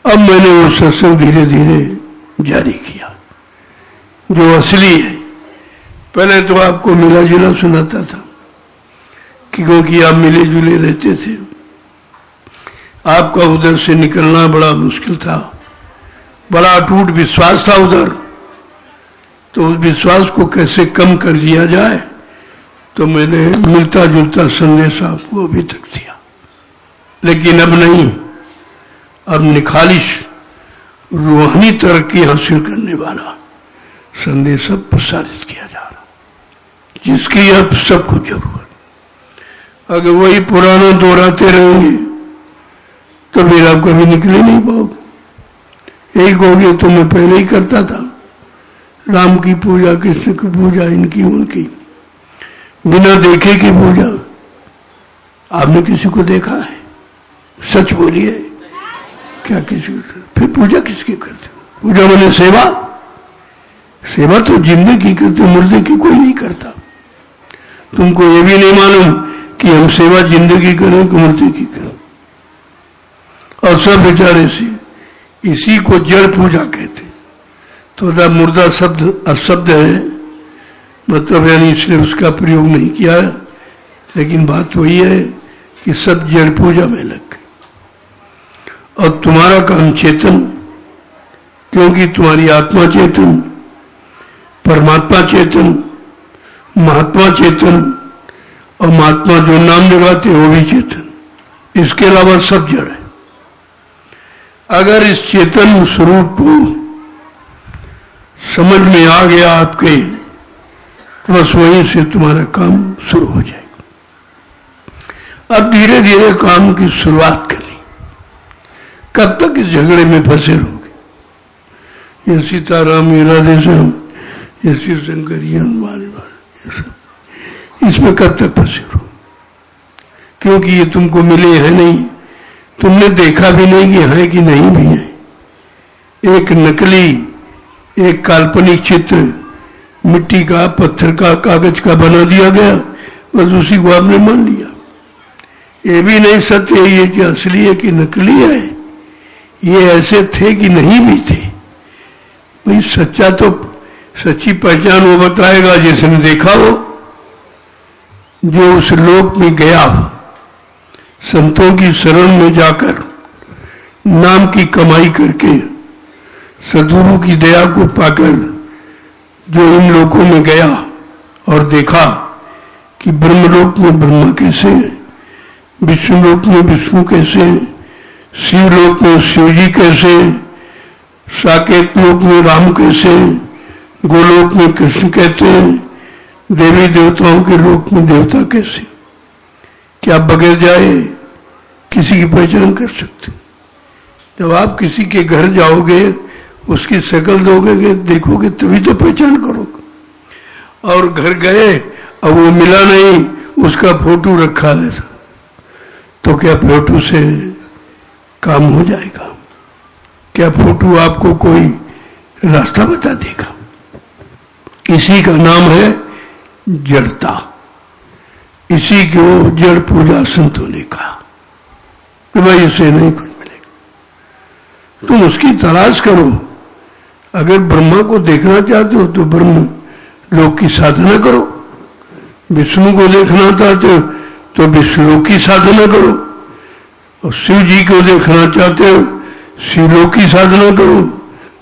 अब मैंने वो सत्संग धीरे धीरे जारी किया जो असली है। पहले तो आपको मिला जुला सुनाता था कि क्योंकि आप मिले जुले रहते थे, आपका उधर से निकलना बड़ा मुश्किल था, बड़ा अटूट विश्वास था उधर, तो उस विश्वास को कैसे कम कर दिया जाए, तो मैंने मिलता जुलता संदेश आपको अभी तक दिया। लेकिन अब नहीं, अब निखालिश रूहानी तरक्की हासिल करने वाला संदेश अब प्रसारित किया जा रहा, जिसकी अब सबको जरूरत। अगर वही पुराना दोहराते रहेंगे तो फिर आप कभी निकले नहीं पाओगे। एक हो गया तो मैं पहले ही करता था, राम की पूजा, कृष्ण की पूजा, इनकी उनकी, बिना देखे की पूजा। आपने किसी को देखा है? सच बोलिए, क्या किसी को? फिर पूजा किसकी करते हो? पूजा मैंने सेवा, सेवा तो जिंदे की करते, मुर्दे की कोई नहीं करता। तुमको ये भी नहीं मालूम कि हम सेवा जिंदगी करें कि मुर्दे की करें। और सब बेचारे से इसी को जड़ पूजा कहते। तो मुर्दा शब्द अशब्द है, मतलब यानी इसलिए उसका प्रयोग नहीं किया है, लेकिन बात वही है कि सब जड़ पूजा में लग गए। और तुम्हारा काम चेतन, क्योंकि तुम्हारी आत्मा चेतन, परमात्मा चेतन, महात्मा चेतन, और महात्मा जो नाम लगाते वो भी चेतन, इसके अलावा सब जड़ है। अगर इस चेतन स्वरूप को समझ में आ गया आपके, तो बस वहीं से तुम्हारा काम शुरू हो जाएगा। अब धीरे धीरे काम की शुरुआत करनी। कब तक इस झगड़े में फंसे रहोगे? ये सीताराम, ये राधे श्याम, ये शिव शंकर, ये हनुमान, ये सब, इसमें कब तक फंसे रहो? क्योंकि ये तुमको मिले है नहीं, तुमने देखा भी नहीं कि है कि नहीं भी है। एक नकली, एक काल्पनिक चित्र मिट्टी का, पत्थर का, कागज का बना दिया गया, बस उसी को आपने मान लिया। ये भी नहीं सत्य है ये कि असली है कि नकली है, ये ऐसे थे कि नहीं भी थे। भाई सच्चा तो, सच्ची पहचान वो बताएगा जिसने देखा हो, जो उस लोक में गया हो, संतों की शरण में जाकर नाम की कमाई करके, सद्गुरु की दया को पाकर जो इन लोकों में गया और देखा कि ब्रह्मलोक में ब्रह्मा कैसे, विष्णुलोक में विष्णु कैसे, शिवलोक में शिव जी कैसे, साकेत लोक में राम कैसे, गोलोक में कृष्ण कैसे, देवी देवताओं के लोक में देवता कैसे। क्या बगैर जाए किसी की पहचान कर सकते? जब आप किसी के घर जाओगे, उसकी शक्ल दोगे, देखोगे, तभी तो पहचान करोगे। और घर गए और वो मिला नहीं, उसका फोटो रखा है, तो क्या फोटो से काम हो जाएगा? क्या फोटो आपको कोई रास्ता बता देगा? इसी का नाम है जड़ता। इसी को जड़ पूजा संतों ने कहा कि भाई इसे नहीं कुछ मिलेगा, तुम उसकी तलाश करो। अगर ब्रह्मा को देखना चाहते हो तो ब्रह्म लोक की साधना करो, विष्णु को देखना चाहते हो तो विष्णु की साधना करो, और शिव जी को देखना चाहते हो शिवलोक की साधना करो,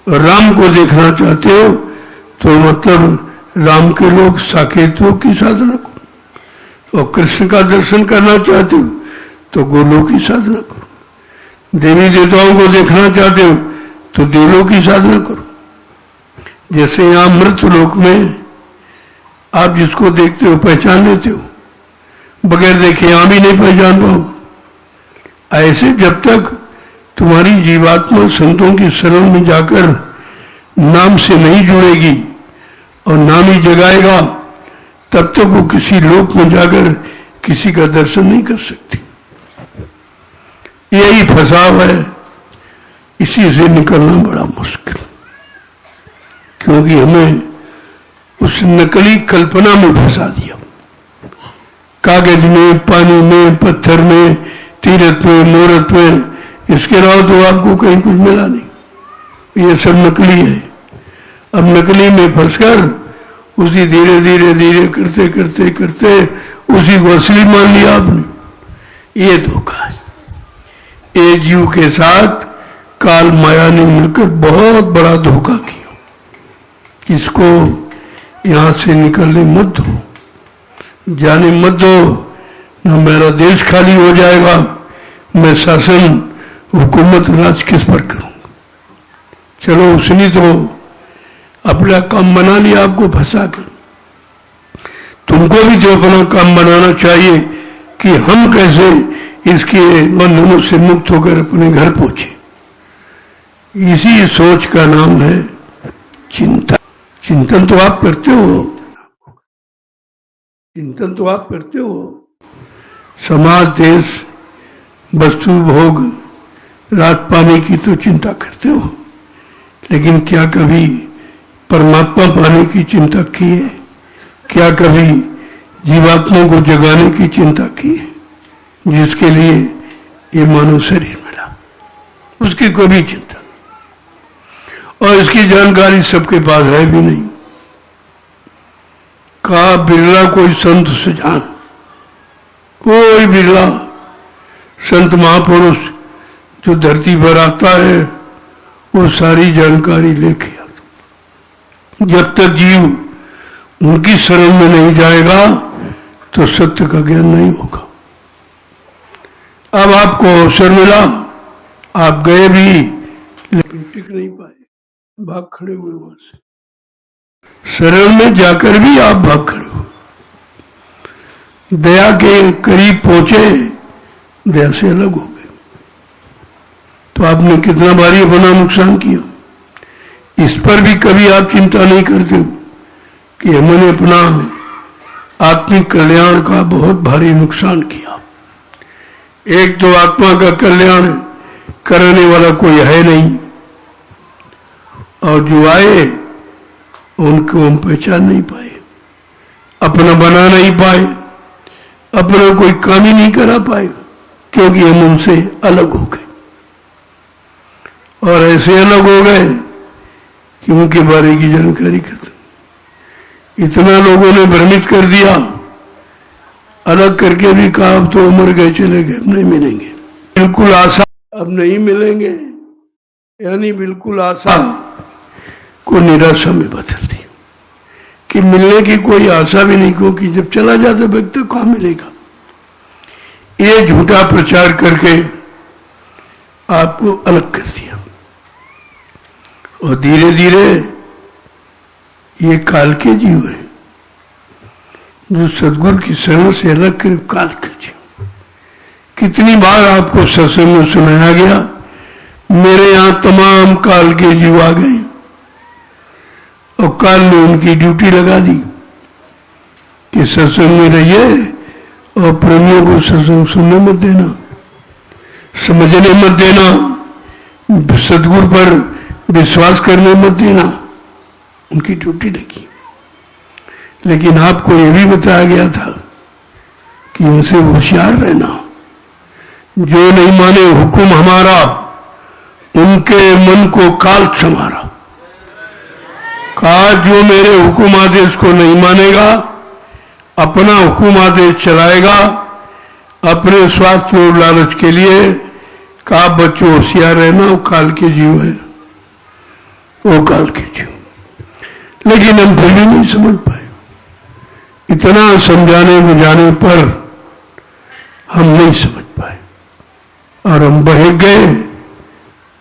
और राम को देखना चाहते हो तो मतलब राम के लोग साकेत लोक की साधना करो, और कृष्ण का दर्शन करना चाहते हो तो गोलोक की साधना करो, देवी देवताओं को देखना चाहते हो तो देवलोक की साधना करो। जैसे यहां मृत लोक में आप जिसको देखते हो पहचान लेते हो, बगैर देखे यहां भी नहीं पहचान पाओ। ऐसे जब तक तुम्हारी जीवात्मा संतों की शरण में जाकर नाम से नहीं जुड़ेगी और नाम ही जगाएगा, तब तक वो किसी लोक में जाकर किसी का दर्शन नहीं कर सकती। यही फंसाव है, इसी से निकलना बड़ा मुश्किल, क्योंकि हमें उस नकली कल्पना में फंसा दिया। कागज में, पानी में, पत्थर में, तीरथ में, मूर्त में, इसके अलावा तो आपको कहीं कुछ मिला नहीं, ये सब नकली है। अब नकली में फंसकर उसी धीरे धीरे धीरे करते करते करते उसी को असली मान लिया आपने, ये धोखा है। ये जीव के साथ काल माया ने मिलकर बहुत बड़ा धोखा किया। इसको यहां से निकलने मत दो, जाने मत दो, न मेरा देश खाली हो जाएगा, मैं शासन हुकूमत राज किस पर करूंगा। चलो उसने तो अपना काम बना लिया आपको फंसा कर, तुमको भी तो अपना काम बनाना चाहिए कि हम कैसे इसके बंधनों से मुक्त होकर अपने घर पहुंचे। इसी सोच का नाम है चिंतन। चिंतन तो आप करते हो, चिंतन तो आप करते हो, समाज देश वस्तु भोग रात पाने की तो चिंता करते हो, लेकिन क्या कभी परमात्मा पाने की चिंता की है? क्या कभी जीवात्मा को जगाने की चिंता की है, जिसके लिए ये मानव शरीर मिला? उसकी कोई चिंता नहीं, और इसकी जानकारी सबके पास है भी नहीं। कहा बिरला कोई संत सुजान, कोई बिरला संत महापुरुष जो धरती पर आता है वो सारी जानकारी लेके आता। जब तक जीव उनकी शरण में नहीं जाएगा तो सत्य का ज्ञान नहीं होगा। अब आपको अवसर मिला, आप गए भी लेकिन टिक नहीं पाए, भाग खड़े हुए वहां से। शरण में जाकर भी आप भाग खड़े हो, दया के करीब पहुंचे, दया से अलग हो गए। तो आपने कितना भारी अपना नुकसान किया। इस पर भी कभी आप चिंता नहीं करते हो कि हमने अपना आत्मिक कल्याण का बहुत भारी नुकसान किया। एक तो आत्मा का कल्याण करने वाला कोई है नहीं, और जो आए उनको हम पहचान नहीं पाए, अपना बना नहीं पाए, अपना कोई काम ही नहीं करा पाए, क्योंकि हम उनसे अलग हो गए। और ऐसे अलग हो गए कि उनके बारे की जानकारी खत्म। इतना लोगों ने भ्रमित कर दिया, अलग करके भी कहा अब तो उमर गए चले गए, अब नहीं मिलेंगे, बिल्कुल आशा अब नहीं मिलेंगे, यानी बिल्कुल आशा को निराशा में बदल दी कि मिलने की कोई आशा भी नहीं, क्योंकि जब चला जाता व्यक्ति कहाँ मिलेगा। ये झूठा प्रचार करके आपको अलग कर दिया, और धीरे धीरे ये काल के जीव है जो सदगुरु की शरण से अलग कर काल के जीव। कितनी बार आपको सत्संग में सुनाया गया, मेरे यहां तमाम काल के जीव आ गए, और काल ने उनकी ड्यूटी लगा दी कि सत्संग में रहिए और प्रेमियों को सत्संग सुनने मत देना, समझने मत देना, सदगुरु पर विश्वास करने मत देना। उनकी ड्यूटी लगी। लेकिन आपको यह भी बताया गया था कि उनसे होशियार रहना, जो नहीं माने हुक्म हमारा उनके मन को काल संवारा। कहा जो मेरे हुक्म आदेश को नहीं मानेगा, अपना हुक्म आदेश चलाएगा अपने स्वार्थ और लालच के लिए, कहा बच्चों होशियार रहना, वो काल के जीव है, वो काल के जीव। लेकिन हम फिर भी नहीं समझ पाए। इतना समझाने बुझाने पर हम नहीं समझ पाए, और हम बह गए,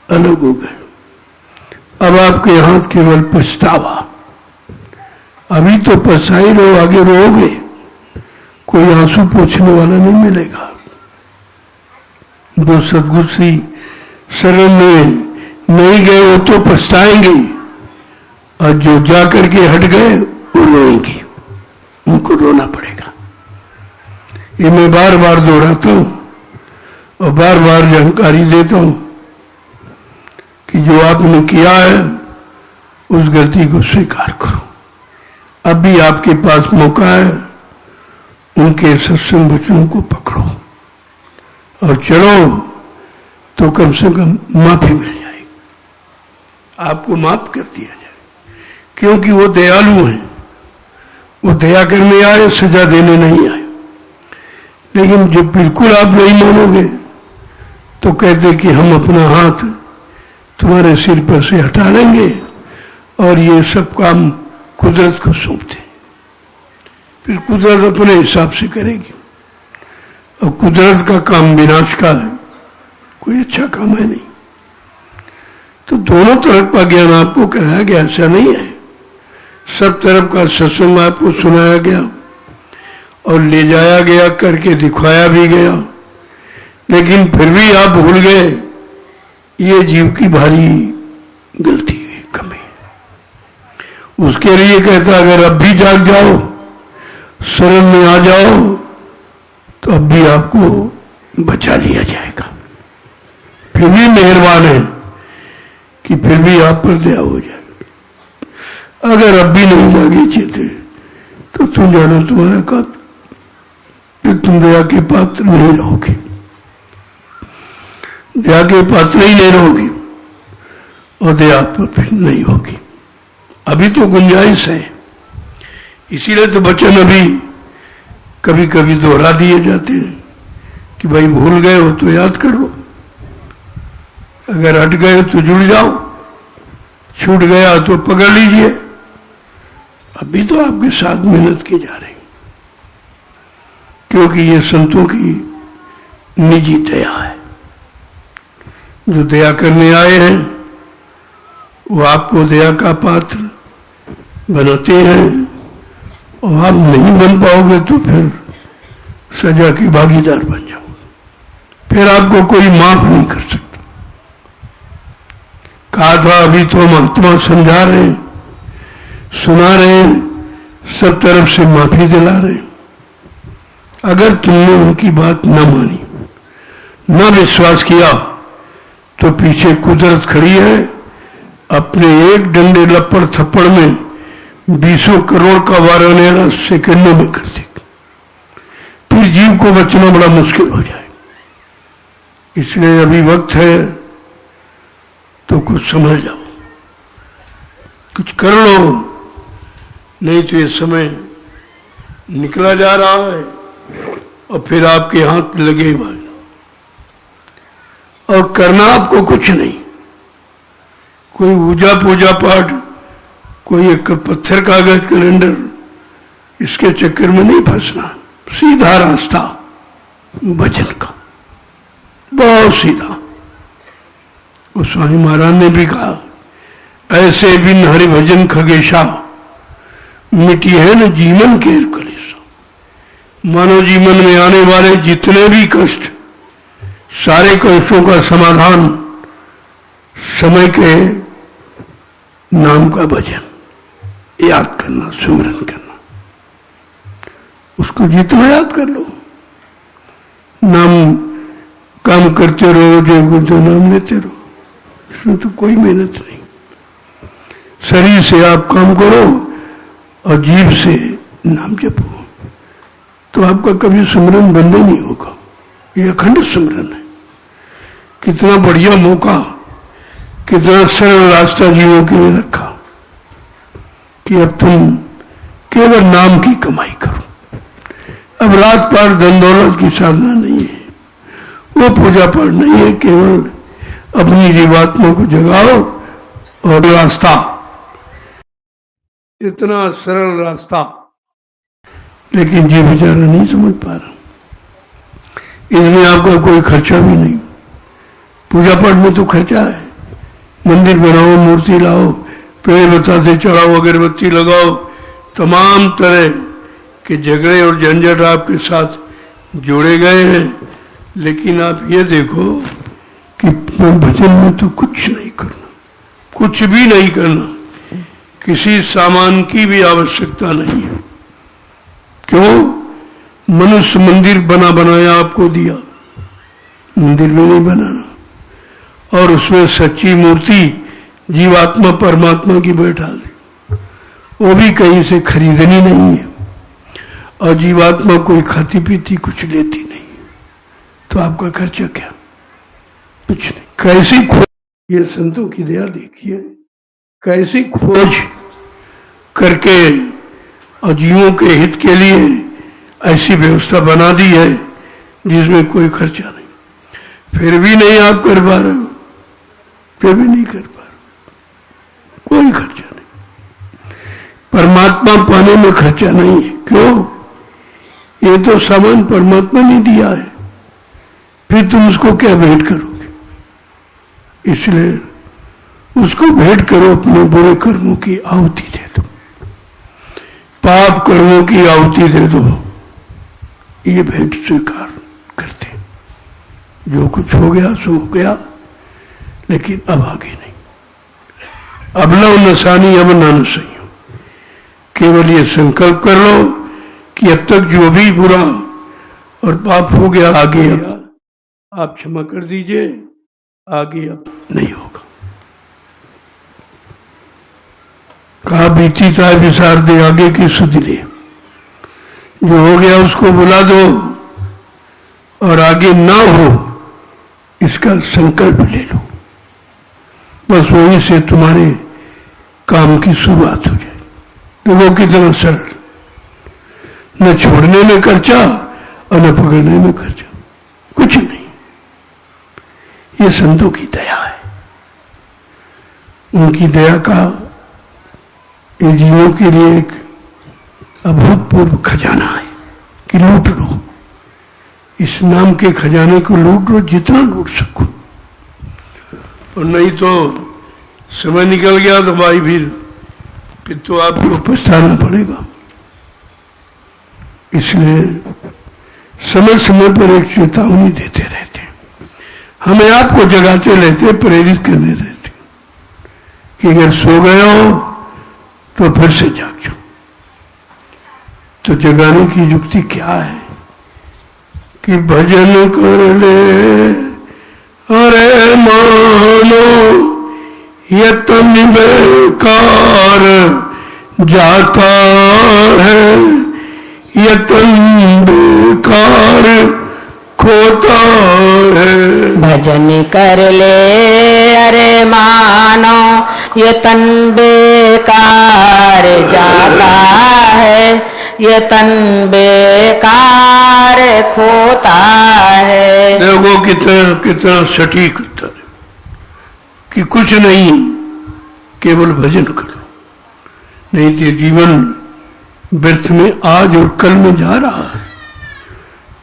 अलग हो गए। अब आपके हाथ केवल पछतावा। अभी तो पछताई रहो, आगे रहोगे, कोई आंसू पोंछने वाला नहीं मिलेगा। जो सदगुरु से शरण में नहीं गए वो तो पछताएंगे, और जो जाकर के हट गए वो रोएंगे, उनको रोना पड़ेगा। ये मैं बार बार दोहराता हूं और बार बार जानकारी देता हूं कि जो आपने किया है उस गलती को स्वीकार करो। अब भी आपके पास मौका है, उनके सत्संग वचनों को पकड़ो और चलो, तो कम से कम माफी मिल जाएगी, आपको माफ कर दिया जाए, क्योंकि वो दयालु हैं, वो दया करने आए, सजा देने नहीं आए। लेकिन जब बिल्कुल आप नहीं मानोगे तो कहते कि हम अपना हाथ तुम्हारे सिर पर से हटा लेंगे और ये सब काम कुदरत को सौंपते, फिर कुदरत अपने हिसाब से करेगी। और कुदरत का काम विनाश का है, कोई अच्छा काम है नहीं। तो दोनों तरफ का ज्ञान आपको कराया गया, ऐसा नहीं है। सब तरफ का सत्संग आपको सुनाया गया और ले जाया गया, करके दिखाया भी गया, लेकिन फिर भी आप भूल गए। ये जीव की भारी गलती है, कमी। उसके लिए कहता अगर अब भी जाग जाओ, शरण में आ जाओ, तो अब भी आपको बचा लिया जाएगा। फिर भी मेहरबान है कि फिर भी आप पर दया हो जाए। अगर अब भी नहीं जागे चेते तो तुम जानो तुम्हारा काम, तुम दया के पात्र नहीं रहोगे, दया के पात्र ही नहीं रहोगे और दया पर फिर नहीं होगी। अभी तो गुंजाइश है, इसीलिए तो वचन अभी कभी कभी दोहरा दिए जाते हैं कि भाई भूल गए हो तो याद कर लो, अगर हट गए तो जुड़ जाओ, छूट गया तो पकड़ लीजिए। अभी तो आपके साथ मेहनत की जा रही, क्योंकि ये संतों की निजी दया है। जो दया करने आए हैं वो आपको दया का पात्र बनाते हैं, और आप नहीं बन पाओगे तो फिर सजा की भागीदार बन जाओ, फिर आपको कोई माफ नहीं कर सकता। कहा था अभी तो महात्मा समझा रहे हैं, सुना रहे हैं, सब तरफ से माफी दिला रहे हैं। अगर तुमने उनकी बात न मानी, न विश्वास किया, तो पीछे कुदरत खड़ी है, अपने एक डंडे लपड़ थप्पड़ में 20 करोड़ का वारानेरा सेकंडों में कर देगी। फिर जीव को बचना बड़ा मुश्किल हो जाए। इसलिए अभी वक्त है तो कुछ समझ जाओ, कुछ कर लो, नहीं तो ये समय निकला जा रहा है और फिर आपके हाथ लगे भाई, और करना आपको कुछ नहीं, कोई पूजा पूजा पाठ, कोई एक पत्थर कागज कैलेंडर, इसके चक्कर में नहीं फंसना। सीधा रास्ता भजन का, बहुत सीधा। उस स्वामी महाराज ने भी कहा ऐसे बिन हरि भजन खगेशा, मिटी है न जीवन केर कलेशा। मानव जीवन में आने वाले जितने भी कष्ट, सारे कष्टों का समाधान समय के नाम का भजन, याद करना, सुमिरन करना। उसको जितना याद कर लो, नाम काम करते रहो, जय गुरुदेव नाम लेते रहो, इसमें तो कोई मेहनत नहीं। शरीर से आप काम करो और जीभ से नाम जपो, तो आपका कभी सुमिरन बंद नहीं होगा। ये अखंड सुमिरन है। कितना बढ़िया मौका, कितना सरल रास्ता जीवों के लिए रखा कि अब तुम केवल नाम की कमाई करो। अब रात पार धन दौलत की साधना नहीं है, वो पूजा पाठ नहीं है, केवल अपनी जीवात्मा को जगाओ और रास्ता, इतना सरल रास्ता, लेकिन जीव बेचारा नहीं समझ पा रहा। इसमें आपका कोई खर्चा भी नहीं। पूजा पाठ में तो खर्चा है, मंदिर बनाओ, मूर्ति लाओ, पेड़ बताते चढ़ाओ, अगरबत्ती लगाओ, तमाम तरह के झगड़े और झंझट आपके साथ जोड़े गए हैं। लेकिन आप ये देखो कि भजन में तो कुछ नहीं करना, कुछ भी नहीं करना, किसी सामान की भी आवश्यकता नहीं है। क्यों? मनुष्य मंदिर बना बनाया आपको दिया, मंदिर भी नहीं बनाना, और उसमें सच्ची मूर्ति जीवात्मा परमात्मा की बैठा दी, वो भी कहीं से खरीदनी नहीं है, और जीवात्मा कोई खाती पीती कुछ लेती नहीं, तो आपका खर्चा क्या? कुछ नहीं। कैसी खोज, ये संतों की दया देखिए, कैसी खोज करके और जीवों के हित के लिए ऐसी व्यवस्था बना दी है जिसमें कोई खर्चा नहीं। फिर भी नहीं आप कर पा रहे हो, फिर भी नहीं कर पा रहे, कोई खर्चा नहीं। परमात्मा पाने में खर्चा नहीं है। क्यों? ये तो सामान परमात्मा ने दिया है, फिर तुम उसको क्या भेंट करोगे? इसलिए उसको भेंट करो, अपने बुरे कर्मों की आहुति दे दो, पाप कर्मों की आहुति दे दो। ये भेंट स्वीकार करते। जो कुछ हो गया सो हो गया, लेकिन अब आगे नहीं। अब लो नसानी अब ना नसई। केवल ये संकल्प कर लो कि अब तक जो भी बुरा और पाप हो गया, आगे अब आप क्षमा कर दीजिए, आगे अब नहीं होगा। कहा बीती था विसार दे, आगे की सुध ले। जो हो गया उसको बुला दो और आगे ना हो इसका संकल्प ले लो। बस वहीं से तुम्हारे काम की शुरुआत हो जाए। वो कितना सरल, न छोड़ने में खर्चा और न पकड़ने में खर्चा, कुछ नहीं। ये संतों की दया है। उनकी दया का ये जीवों के लिए एक अभूतपूर्व खजाना है कि लूट लो। इस नाम के खजाने को लूट लो, जितना लूट सको। और नहीं तो समय निकल गया तो भाई फिर तो आपको पछताना पड़ेगा। इसलिए समय समय पर एक चेतावनी देते रहते, हमें आपको जगाते रहते, प्रेरित करने रहते कि अगर सो गए हो तो फिर से जाग जाओ। तो जगाने की युक्ति क्या है कि भजन कर ले, अरे मानो यत्न बेकार जाता है, यत्न बेकार खोता है। भजन कर ले अरे मानो यत्न बेकार जाता है, यत्न बेकार खोता है। देखो कितना सटीक उत्तर है कि कुछ नहीं, केवल भजन करो। नहीं तो जीवन व्यर्थ में आज और कल में जा रहा है।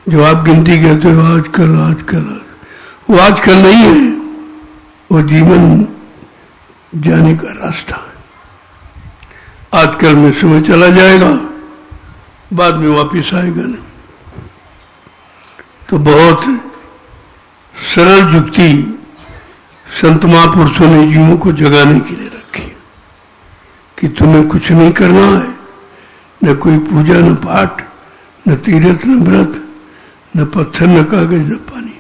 जो आप गिनती कहते हो आजकल आजकल, वो आजकल नहीं है, वो जीवन जाने का रास्ता है। आजकल में समय चला जाएगा, बाद में वापिस आएगा नहीं। तो बहुत सरल युक्ति संत महापुरुषों ने जीवों को जगाने के लिए रखी कि तुम्हें कुछ नहीं करना है, न कोई पूजा न पाठ, न तीर्थ न व्रत, न पत्थर न कागज न पानी,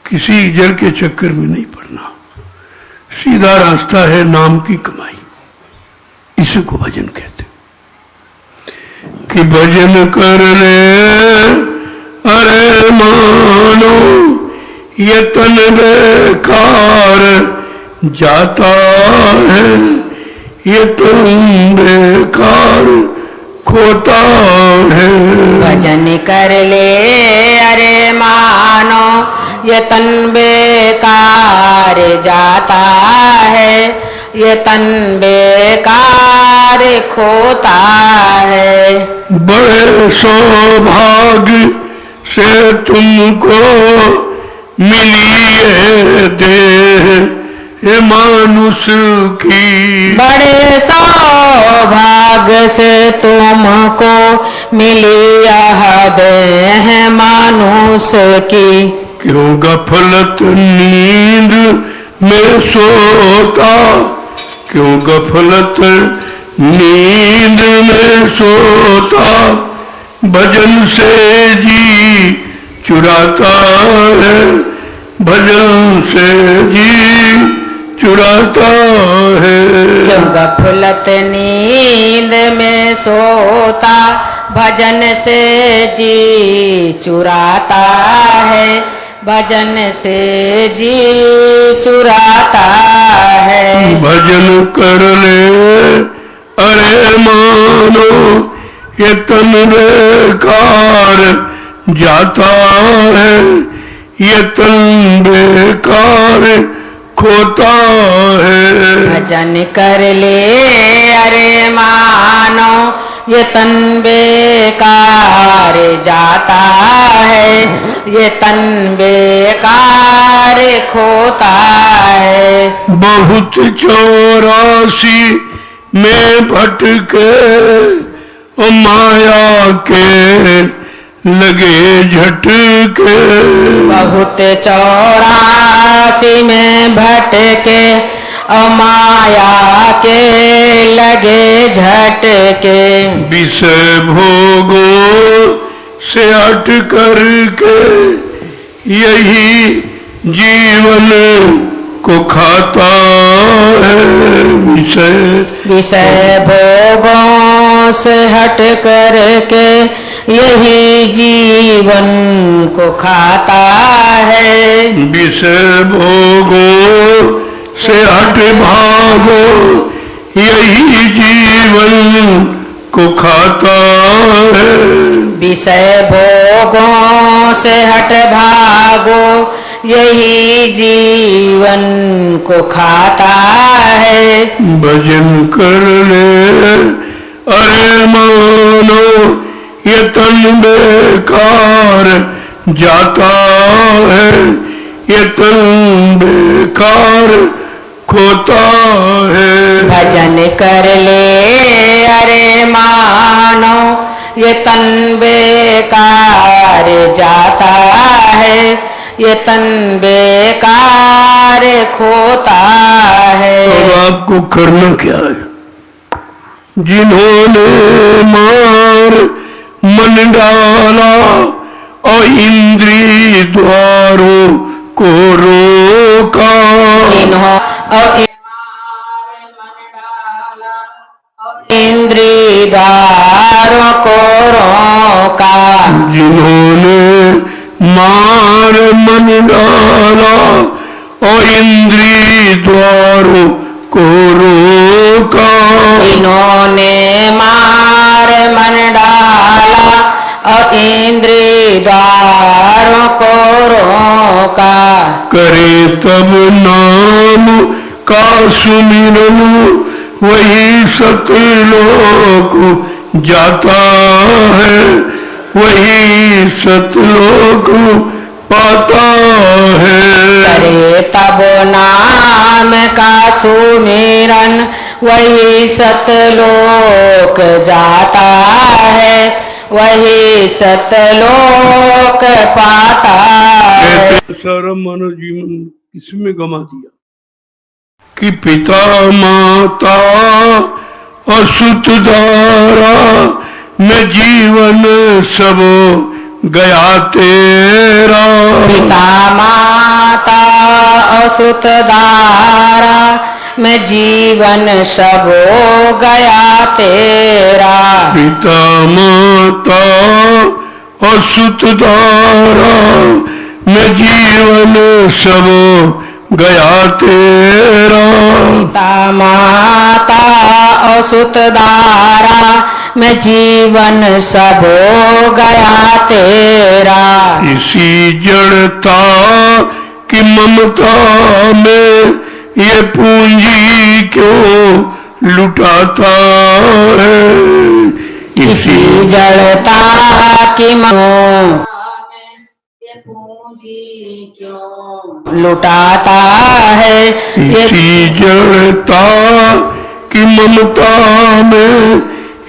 किसी जल के चक्कर में नहीं पड़ना। सीधा रास्ता है नाम की कमाई। इसी को भजन कहते कि भजन कर ले अरे मानो यत्न बेकार जाता है, यत्न बेकार खोता है। भजन कर ले अरे मानो यत्न बेकार जाता है, यत्न बेकार खोता है। बड़े सौभाग्य से तुमको मिली है देह ये मानुष की, बड़े सौभाग्य से तुमको मिली यह देह मानुष की। क्यों गफलत नींद में सोता, क्यों गफलत नींद में सोता, भजन से जी चुराता है, भजन से जी चुराता है। क्यों गफलत नींद में सोता, भजन से जी चुराता है, भजन से जी चुराता है। भजन कर ले अरे मानो ये तन बेकार जाता है, ये तन बेकार खोता है। भजन कर ले अरे मानो ये तन बेकार जाता है, ये तन बेकार खोता है। बहुत 84 में भटके ओ माया के लगे झटके। बहुत 84 में भटके और माया के लगे झटके। विषय भोगों से हट करके यही जीवन को खाता है। विषय भोगों से हट करके यही जीवन को खाता है। विषय भोगों से हट भागो यही जीवन को खाता है। विषय भोगों से हट भागो यही जीवन को खाता है। भजन कर ले अरे मानो ये तन बेकार जाता है, ये तन बेकार खोता है। भजन कर ले अरे मानो ये तन बेकार जाता है, ये तन बेकार खोता है। अब आपको करना क्या है? जिन्होंने मार मन डाला और इंद्रिय द्वारों को रोका। इंद्रिय द्वारों को रोका। जिन्होंने मार मन डाला और इंद्रिय द्वारों को रोका। जिन्होंने मार मन डाला और इंद्रिय द्वारों को रोका। करे तब नाम का सुमिरन वही सतलोक जाता है, वही सतलोक पाता है। करे तब नाम का सुमिरन वही सतलोक जाता है, वही सतलोक पाता है। सारा मानव जीवन किसमें गमा दिया कि पिता माता और सुत दारा में जीवन सब गया तेरा। पिता माता और सुत दारा में जीवन सब गया तेरा। पिता माता और सुत दारा में जीवन सब गया तेरा। पिता माता और सुत दारा में जीवन सब गया तेरा। इसी जड़ता की ममता में ये पूंजी क्यों लुटाता है। इसी जड़ता की पूंजी क्यों लुटाता है। इसी जड़ता की ममता में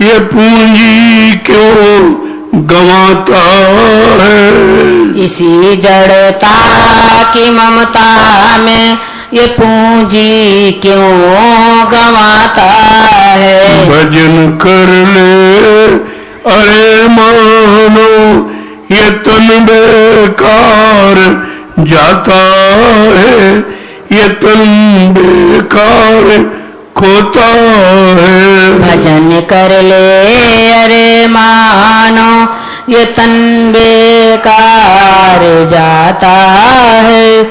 ये पूंजी क्यों गंवाता है। इसी जड़ता की ममता में ये पूंजी क्यों गंवाता है। भजन कर ले अरे मानो ये तन बेकार जाता है, ये तन बेकार खोता है। भजन कर ले अरे मानो ये तन बेकार बेकार जाता है,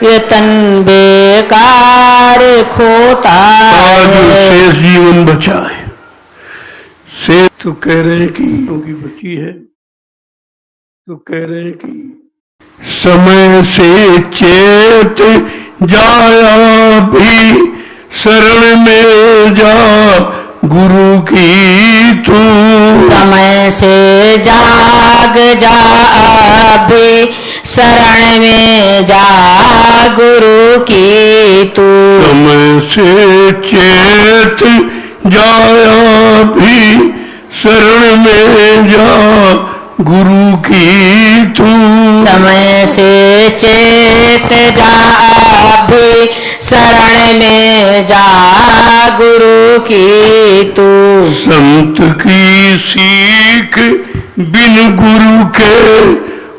ये तन बेकार खोता आज है। शेष जीवन बचा है। शेष तो कह रहे हैं कि क्योंकि बची है तो कह रहे हैं कि समय से चेत जाया भी शरण में जा गुरु की तू। समय से जाग जा अभी शरण में जा गुरु की तू। समय से चेत जाया भी शरण में जा गुरु की तू। समय से चेत जा अभी शरण में जा गुरु की तू। संत की सीख बिन गुरु के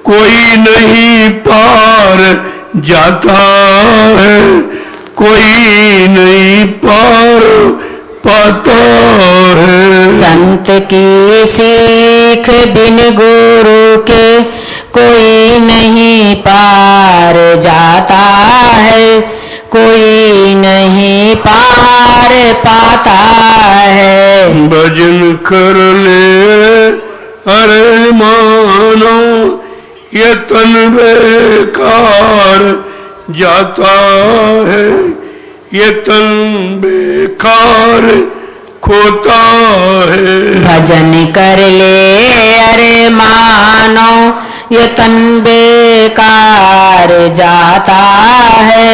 कोई नहीं पार जाता है, कोई नहीं पार पाता है। संत की सीख बिन गुरु के कोई नहीं पार जाता है, कोई नहीं पार पाता है। भजन कर ले अरे मानो ये तन बेकार जाता है, ये तन बेकार खोता है। भजन कर ले अरे मानो ये तन बेकार जाता है,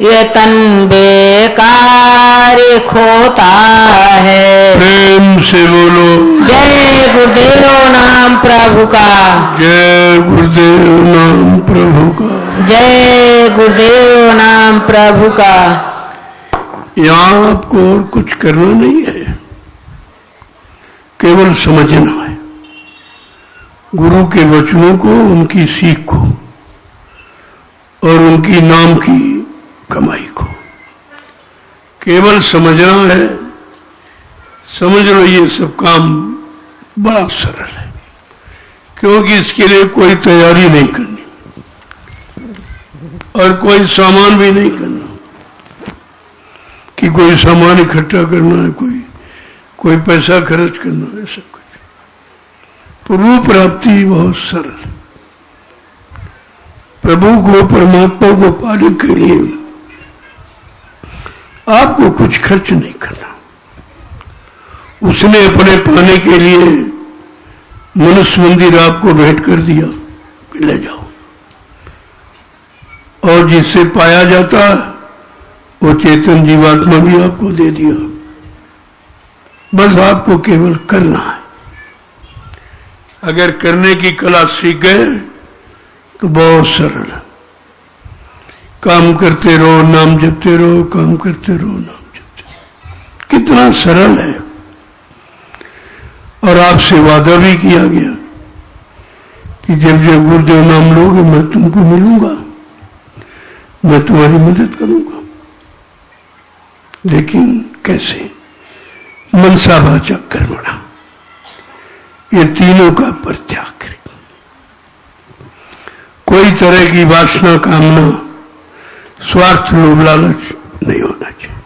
ये तन बेकार खोता है। प्रेम से बोलो जय गुरुदेव नाम प्रभु का। जय गुरुदेव नाम प्रभु का। जय गुरुदेव नाम प्रभु का। यहाँ आपको और कुछ करना नहीं है, केवल समझना है गुरु के वचनों को, उनकी सीख को और उनकी नाम की कमाई को। केवल समझना है। समझ लो ये सब काम बड़ा सरल है, क्योंकि इसके लिए कोई तैयारी नहीं करनी और कोई सामान भी नहीं करना कि कोई सामान इकट्ठा करना है, कोई पैसा खर्च करना है। ऐसा कुछ प्रभु प्राप्ति बहुत सरल है। प्रभु को, परमात्मा को पाने के लिए आपको कुछ खर्च नहीं करना। उसने अपने पाने के लिए मनुष्य मंदिर आपको भेंट कर दिया कि ले जाओ, और जिससे पाया जाता वो चेतन जीवात्मा भी आपको दे दिया। बस आपको केवल करना है। अगर करने की कला सीख गए तो बहुत सरल है। काम करते रहो, नाम जपते रहो, काम करते रहो, नाम जपते रहो। कितना सरल है। और आपसे वादा भी किया गया कि जब जब गुरुदेव नाम लोगे मैं तुमको मिलूंगा, मैं तुम्हारी मदद करूंगा। लेकिन कैसे? मनसा वाचा कर्मणा, ये तीनों का परित्याग करें। कोई तरह की वासना, कामना, स्वार्थ, लोभ, लालच नहीं होना चाहिए।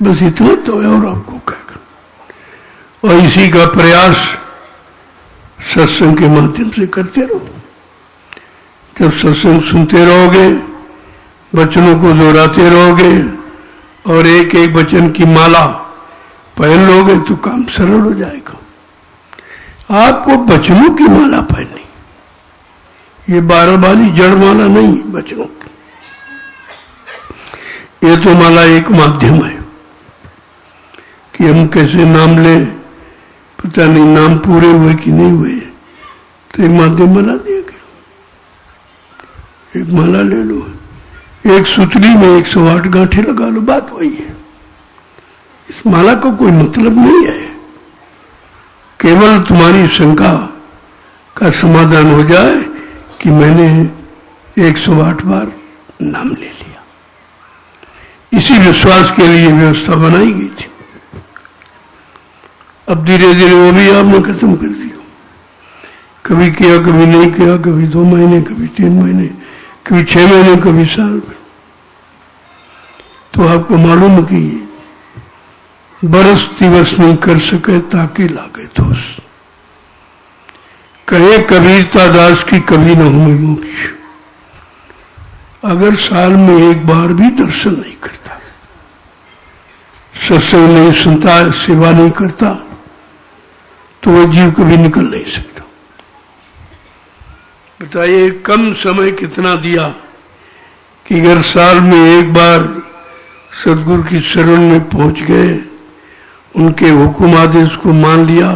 बस इतना तो है, और आपको क्या करना। और इसी का प्रयास सत्संग के माध्यम से करते रहो। जब सत्संग सुनते रहोगे, वचनों को दोहराते रहोगे और एक एक वचन की माला पहन लोगे तो काम सरल हो जाएगा। आपको वचनों की माला पहननी, ये 12 वाली जड़ माला नहीं, वचनों की। ये तो माला एक माध्यम है कि हम कैसे नाम ले, पता नहीं नाम पूरे हुए कि नहीं हुए, तो एक माध्यम बना दिया गया। एक माला ले लो, एक सुतली में 108 गांठे लगा लो, बात वही है। इस माला का कोई मतलब नहीं है, केवल तुम्हारी शंका का समाधान हो जाए कि मैंने 108 बार नाम ले लिया। इसी विश्वास के लिए व्यवस्था बनाई गई थी। अब धीरे धीरे वो भी आपने खत्म कर दिया। कभी किया, कभी नहीं किया, कभी 2 महीने, कभी 3 महीने, कभी 6 महीने, कभी साल भर। तो आपको मालूम है कि बरस दिवस नहीं कर सके ताकि लागे दोष। कहे कबीरता दास की कभी न हो मैं मोक्ष। अगर साल में एक बार भी दर्शन नहीं करता, सत्संग नहीं सुनता, सेवा नहीं करता, तो वह जीव कभी निकल नहीं सकता। बताइए कम समय कितना दिया कि अगर साल में एक बार सदगुरु की शरण में पहुंच गए, उनके हुक्म आदेश को मान लिया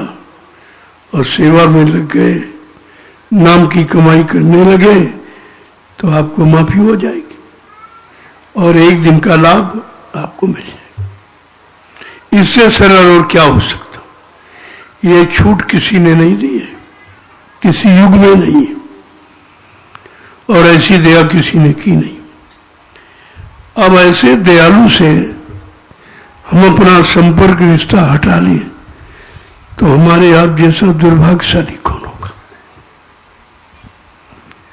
और सेवा में लग गए, नाम की कमाई करने लगे, तो आपको माफी हो जाएगी और एक दिन का लाभ आपको मिल जाएगा। इससे सरल और क्या हो सकता। ये छूट किसी ने नहीं दी है, किसी युग में नहीं है, और ऐसी दया किसी ने की नहीं। अब ऐसे दयालु से हम अपना संपर्क रिश्ता हटा लिए तो हमारे आप जैसा दुर्भाग्यशाली कौन होगा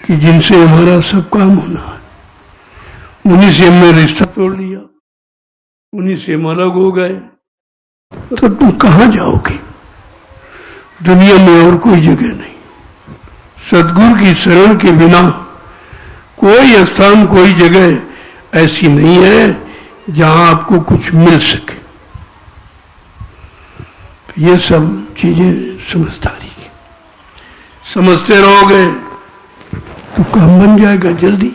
कि जिनसे हमारा सब काम होना है। उन्हीं से हमने रिश्ता तोड़ लिया, उन्हीं से हम अलग हो गए, तो तुम कहां जाओगे। दुनिया में और कोई जगह नहीं। सदगुरु की शरण के बिना कोई स्थान, कोई जगह ऐसी नहीं है जहां आपको कुछ मिल सके। तो ये सब चीजें समझदारी की। समझते रहोगे तो काम बन जाएगा जल्दी,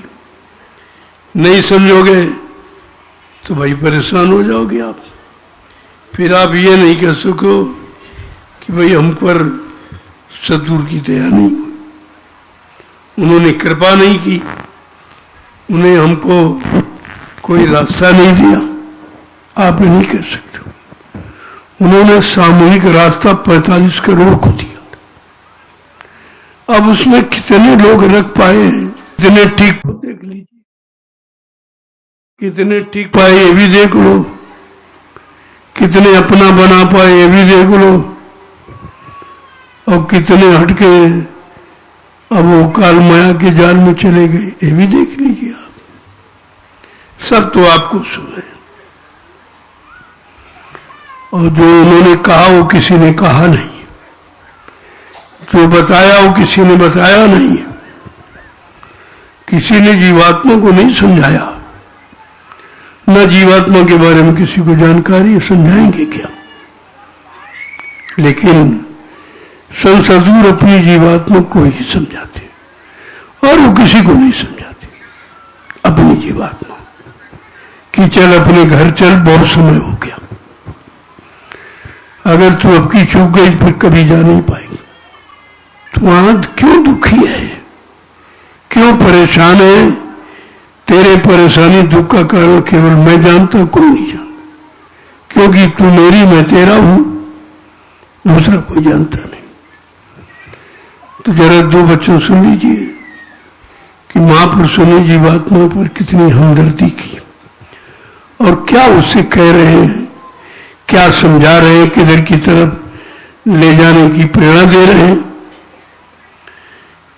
नहीं समझोगे तो भाई परेशान हो जाओगे आप। फिर आप ये नहीं कह सको कि भाई हम पर सदगुरु की दया नहीं, उन्होंने कृपा नहीं की, उन्हें हमको कोई रास्ता नहीं दिया। आप ये नहीं कह सकते। उन्होंने सामूहिक रास्ता 45 करोड़ को दिया। अब उसमें कितने लोग रख पाए हैं, कितने ठीक को देख लीजिए, कितने ठीक पाए ये भी देख लो, कितने अपना बना पाए ये भी देख लो, और कितने हटके अब वो काल माया के जाल में चले गए ये भी देख लीजिए आप। सब तो आपको सुने, और जो उन्होंने कहा वो किसी ने कहा नहीं, जो बताया वो किसी ने बताया नहीं, किसी ने जीवात्मा को नहीं समझाया, न जीवात्मा के बारे में किसी को जानकारी, समझाएंगे क्या। लेकिन संत सदगुरु अपनी जीवात्मा को ही समझाते और वो किसी को नहीं समझाते। अपनी जीवात्मा कि चल अपने घर चल, बहुत समय हो गया, अगर तू अब की चूक गई फिर कभी जा नहीं पाएगी। तू आज क्यों दुखी है, क्यों परेशान है। तेरे परेशानी दुख का कारण केवल मैं जानता, कोई नहीं जानता, क्योंकि तू मेरी मैं तेरा हूं, दूसरा कोई जानता नहीं। तो जरा 2 वचन सुन लीजिए कि महापुरुषों ने जीवात्मा पर कितनी हमदर्दी की और क्या उससे कह रहे हैं, क्या समझा रहे हैं, किधर की तरफ ले जाने की प्रेरणा दे रहे हैं।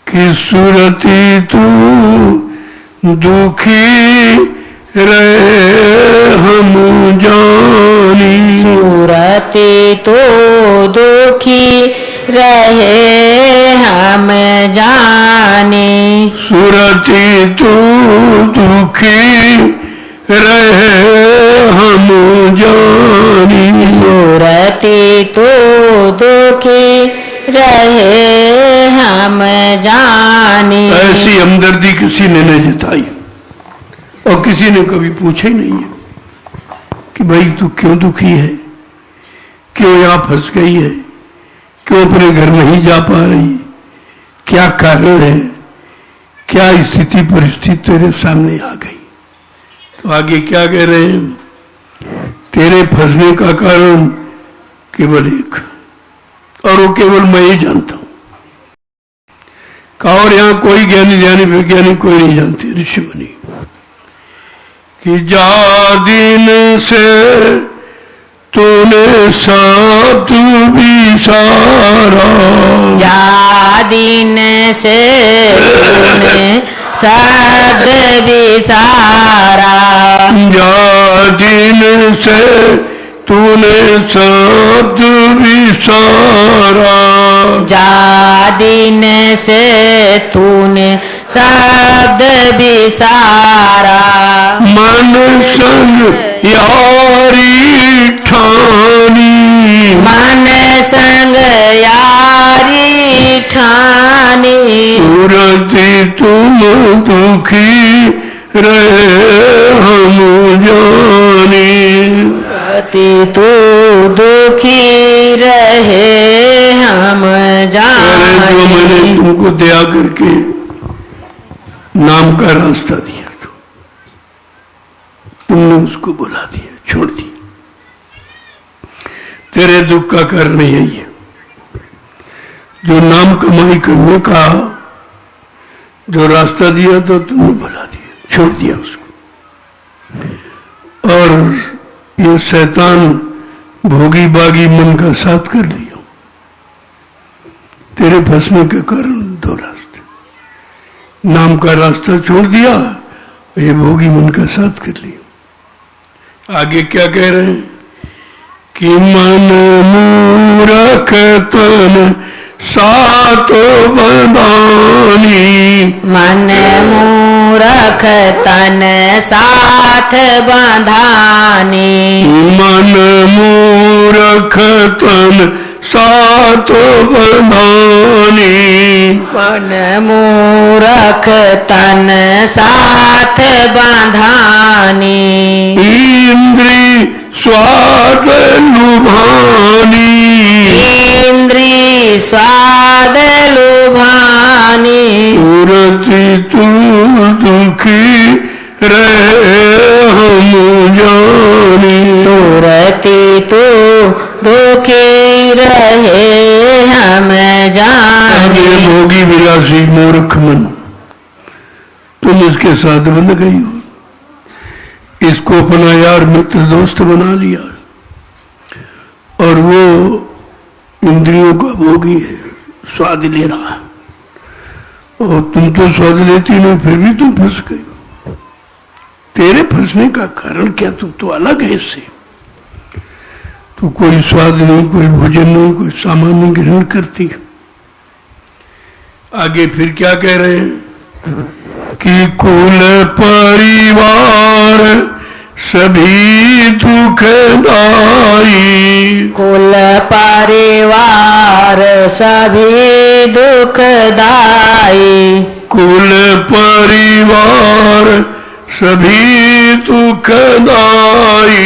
कि सुरती तू दुखी रहे हम जानी, सुरती तो दुखी रहे हम जाने, सुरती तू दुखी रहे हम जानी, सुरती तो दुखी रहे हम जाने। ऐसी हमदर्दी किसी ने नहीं जताई और किसी ने कभी पूछा ही नहीं है कि भाई तू क्यों दुखी है, क्यों यहां फंस गई है, क्यों अपने घर नहीं जा पा रही, क्या कारण है, क्या स्थिति परिस्थिति तेरे सामने आ गई। तो आगे क्या कह रहे हैं, तेरे फंसने का कारण केवल एक, और वो केवल मैं ही जानता हूं। कहा और यहां कोई ज्ञानी ध्यानी वैज्ञानिक कोई नहीं जानते, ऋषि मुनि, कि जा दिन से तूने साथ विसारा। जा दिन से तूने शब्द विसारा। जा दिन से तूने शब्द विसारा। जा दिन से तूने शब्द विसारा। मन संग यारी ठानी। मन संग यारी ठानी। सूरति तुम दुखी रहे हम जानी। अति तू दुखी रहे हम जाने। जो मैंने तुमको दया करके नाम का रास्ता दिया था, तुमने उसको बुला दिया, छोड़ दिया। तेरे दुख का कारण यही है। जो नाम कमाई करने का जो रास्ता दिया तो तुमने बुला दिया, छोड़ दिया उसको। और ये शैतान भोगी बागी मन का साथ कर लिया। तेरे फंसने के कारण दो रास्ते, नाम का रास्ता छोड़ दिया, ये भोगी मन का साथ कर लिया। आगे क्या कह रहे हैं कि मन मूरख तन साथ बंधानी। मन मूरख तन साथ बंधानी। मन मूरख तन साथ बंधानी। मन मूरख तन साथ बंधानी। इंद्री स्वाद लुभानी। इंद्री स्वाद लुभानी। सूरति तू दुखी रहे हम जानी। सूरति तू दुखी रहे हम जाने। भोगी विलासी मूर्ख मन, तुम इसके साथ बंध गई हो, इसको अपना यार मित्र दोस्त बना लिया, और वो इंद्रियों का भोगी है, स्वाद ले रहा है, और तुम तो स्वाद लेती नहीं, फिर भी तुम फंस गई। तेरे फंसने का कारण क्या? तुम तो अलग है इससे। तो कोई स्वाद नहीं, कोई भोजन नहीं, कोई सामान नहीं ग्रहण करती। आगे फिर क्या कह रहे हैं कि कुल परिवार सभी दुखदाई। कुल परिवार सभी दुखदाई। कुल परिवार सभी दुखदाई।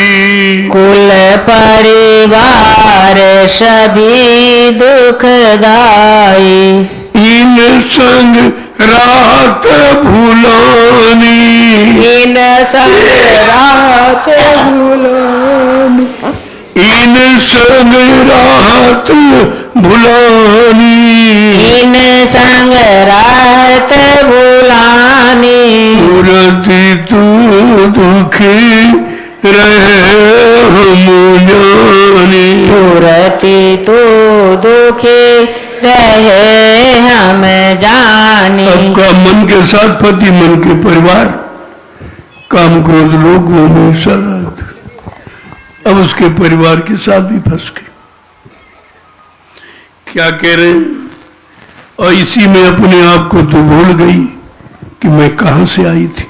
कुल परिवार सभी दुखदाई। इन संग रात भुलानी। इन संग रात भुलानी। इन संग रात भुलानी। इन संग रात भुलानी। सूरति तू दुखी रहे हम जानी। सूरति तू दुखी रहे हम जाने। सबका मन के साथ पति, मन के परिवार, काम क्रोध लोग में सारा, अब उसके परिवार के साथ भी फंस गए। क्या कह रहे हैं? और इसी में अपने आप को तो भूल गई कि मैं कहां से आई थी,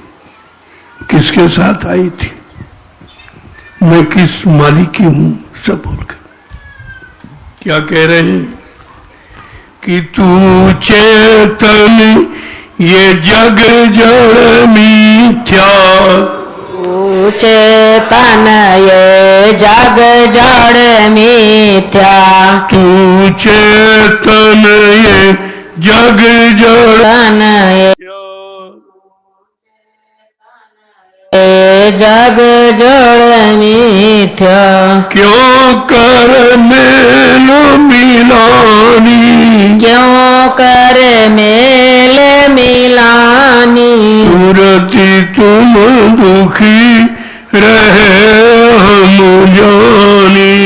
किसके साथ आई थी, मैं किस मालिक की हूं, सब भूल गई। क्या कह रहे हैं कि तू चेतन ये जग जड़ मिथ्या। तू चेतन ये जग जड़ मिथ्या। तू चेतन ये जग जड़ जग जड़ मिथ्या। क्यों कर मेल मिलानी। क्यों कर मेल मिलानी। सूरति तुम दुखी रहे हम जानी।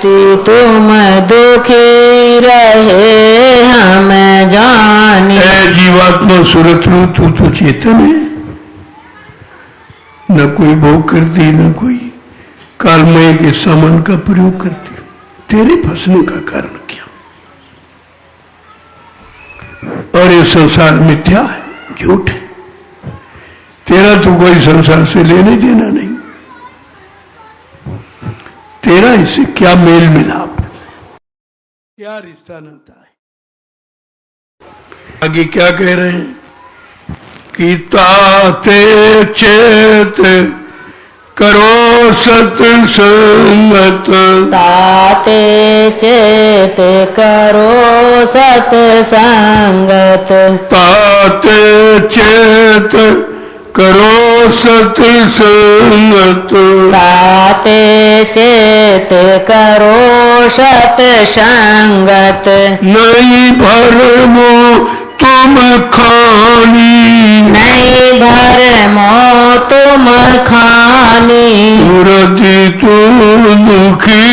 तुम दुखी रहे हम जाने। ऐ जीवात्मा सुरत रूप तू तो चेतन है, न कोई भोग करती न कोई कालमय के सामान का प्रयोग करती, तेरे फंसने का कारण क्या? और ये संसार मिथ्या है, झूठ है, तेरा तो कोई संसार से लेने देना नहीं, तेरा इससे क्या मेल मिलाप, क्या रिश्ता नाता है? आगे क्या कह रहे हैं कि ताते चेत करो सत्संगत, ताते चेत करो सत्संगत, ताते चेत करो सत्संगत, ताते चेत करो सत्संगत, नहीं भरमो तुम खानी, नहीं भरमो तुम खानी, सुरति तुम दुखी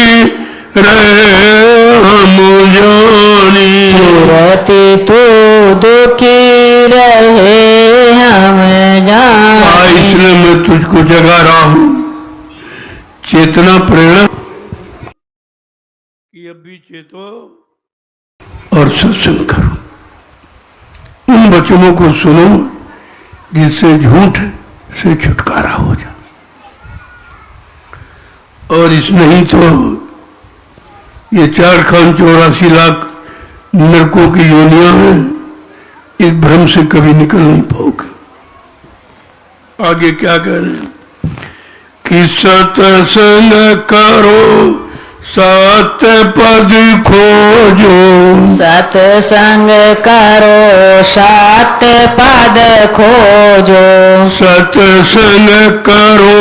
रहे हम जानी, सुरति तू दुखी रहे हम जाने। इसलिए मैं तुझको जगा रहा हूं, चेतना प्रेरणा कि अभी चेतो और सत्संग करो, उन वचनों को सुनो जिससे झूठ से छुटकारा हो जाए। और इस नहीं तो ये 484 लाख नरकों की योनियां हैं, इस भ्रम से कभी निकल नहीं पाओगे। आगे क्या कह रहे हैं कि सत्संग करो सत्य पद खोजो, सत्संग करो सत्य पद खोजो, सत्संग करो